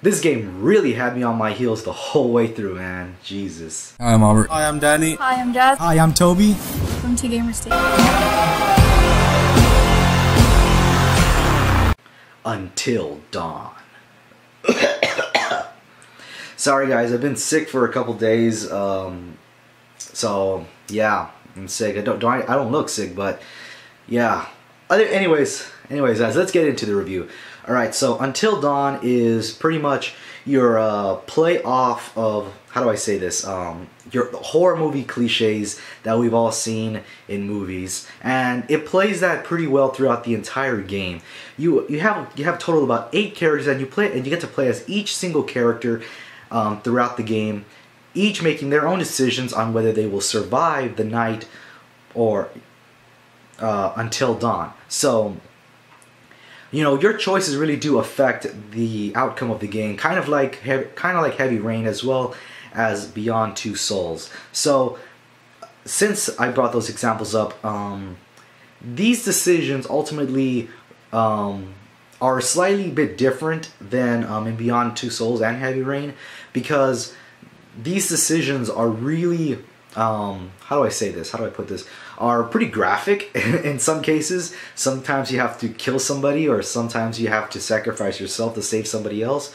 This game really had me on my heels the whole way through, man. Jesus. Hi, I'm Albert. Hi, I'm Danny. Hi, I'm Jazz. Hi, I'm Toby. Welcome to Gamer State. Until Dawn. Sorry guys, I've been sick for a couple days. So yeah, I'm sick. I don't look sick, but yeah. Anyways, guys, let's get into the review. All right, so Until Dawn is pretty much your play off of, how do I say this? Your horror movie cliches that we've all seen in movies, and it plays that pretty well throughout the entire game. You have total about 8 characters, and you get to play as each single character throughout the game, each making their own decisions on whether they will survive the night or until dawn. So, you know, your choices really do affect the outcome of the game, kind of like Heavy Rain as well as Beyond Two Souls. So, since I brought those examples up, these decisions ultimately are slightly bit different than in Beyond Two Souls and Heavy Rain, because these decisions are really, how do I say this? How do I put this? Are pretty graphic in some cases. Sometimes you have to kill somebody, or sometimes you have to sacrifice yourself to save somebody else.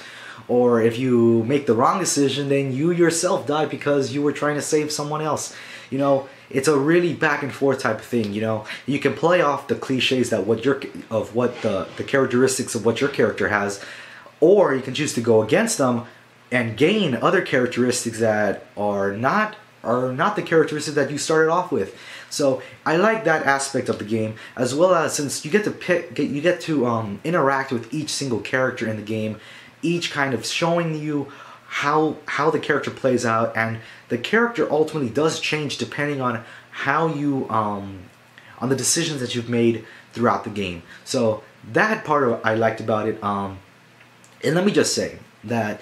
Or if you make the wrong decision, then you yourself die because you were trying to save someone else. You know, it's a really back and forth type of thing. You know, you can play off the cliches that the characteristics of what your character has, or you can choose to go against them and gain other characteristics that are not the characteristics that you started off with. So I like that aspect of the game, as well as since you get to interact with each single character in the game, each kind of showing you how the character plays out, and the character ultimately does change depending on how you on the decisions that you've made throughout the game. So that part of I liked about it. And let me just say that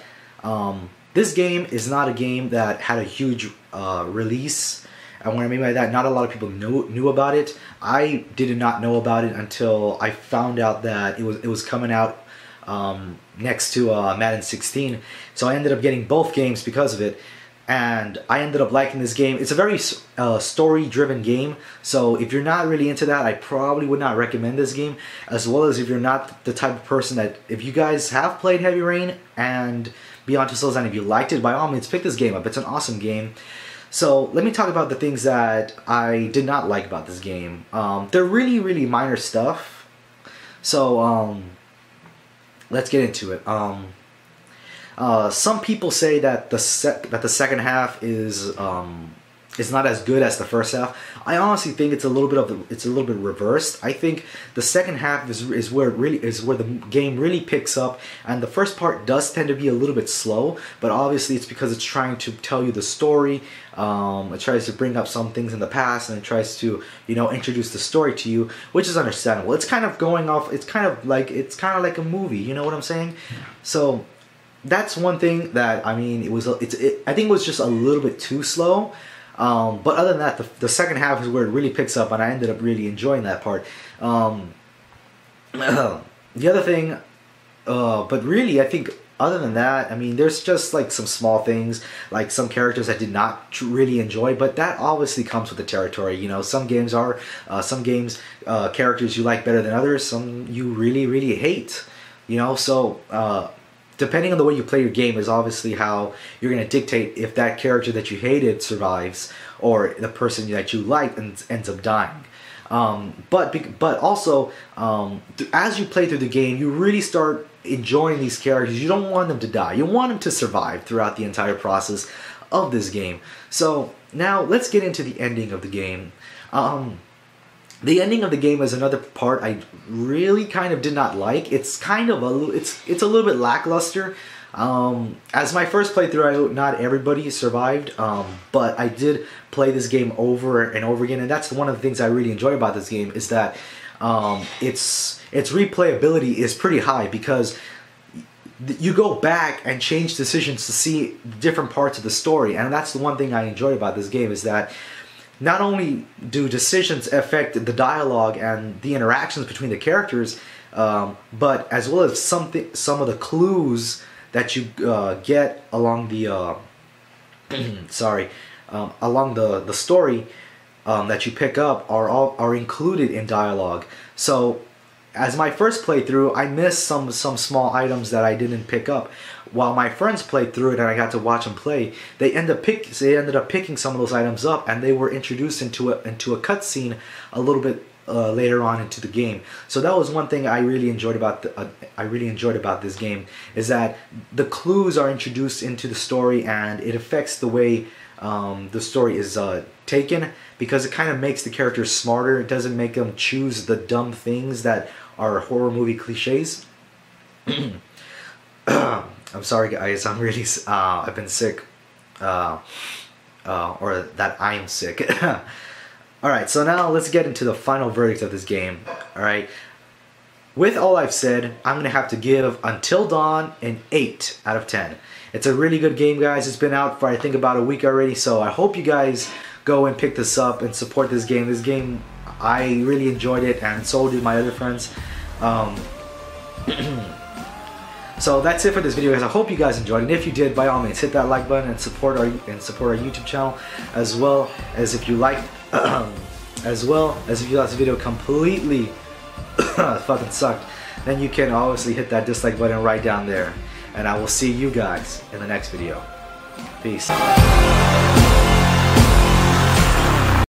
this game is not a game that had a huge release. And what I mean by that, not a lot of people knew about it. I did not know about it until I found out that it was coming out next to Madden 16. So I ended up getting both games because of it, and I ended up liking this game. It's a very story-driven game, so if you're not really into that, I probably would not recommend this game, as well as if you're not the type of person that, if you guys have played Heavy Rain and Beyond Two Souls, and if you liked it, by all means, pick this game up. It's an awesome game. So let me talk about the things that I did not like about this game. They're really, really minor stuff. So let's get into it. Some people say that the second half is not as good as the first half. I honestly think it's a little bit reversed. I think the second half is where the game really picks up, and the first part does tend to be a little bit slow. But obviously, it's because it's trying to tell you the story. It tries to bring up some things in the past, and it tries to, you know, introduce the story to you, which is understandable. It's kind of going off. It's kind of like a movie. You know what I'm saying? So that's one thing that, I mean, I think it was just a little bit too slow. But other than that, the second half is where it really picks up, and I ended up really enjoying that part. The other thing, but really, I think other than that, I mean, there's just like some small things, like some characters I did not really enjoy, but that obviously comes with the territory. You know, some games characters you like better than others, some you really, really hate. You know, so depending on the way you play your game is obviously how you're going to dictate if that character that you hated survives, or the person that you like ends up dying. But also, as you play through the game, you really start enjoying these characters. You don't want them to die. You want them to survive throughout the entire process of this game. So now let's get into the ending of the game. The ending of the game is another part I really kind of did not like. It's kind of it's a little bit lackluster. As my first playthrough, not everybody survived, but I did play this game over and over again, and that's one of the things I really enjoy about this game, is that its replayability is pretty high, because you go back and change decisions to see different parts of the story, and that's the one thing I enjoy about this game, is that not only do decisions affect the dialogue and the interactions between the characters, but as well as some of the clues that you get along the sorry, along the story that you pick up are included in dialogue. So as my first playthrough, I missed some small items that I didn't pick up. While my friends played through it and I got to watch them play, they ended up picking some of those items up, and they were introduced into a cutscene a little bit later on into the game. So that was one thing I really enjoyed about this game, is that the clues are introduced into the story, and it affects the way the story is taken, because it kind of makes the characters smarter. It doesn't make them choose the dumb things that are horror movie cliches. I'm sorry guys, I'm really I've been sick, or that I'm sick. Alright, so now let's get into the final verdict of this game. Alright, with all I've said, I'm going to have to give Until Dawn an 8 out of 10. It's a really good game, guys. It's been out for I think about a week already, so I hope you guys go and pick this up and support this game. This game, I really enjoyed it, and so did my other friends. So that's it for this video, guys. I hope you guys enjoyed it. And if you did, by all means, hit that like button and support our YouTube channel, as well as if you liked this video completely fucking sucked, then you can obviously hit that dislike button right down there. And I will see you guys in the next video. Peace.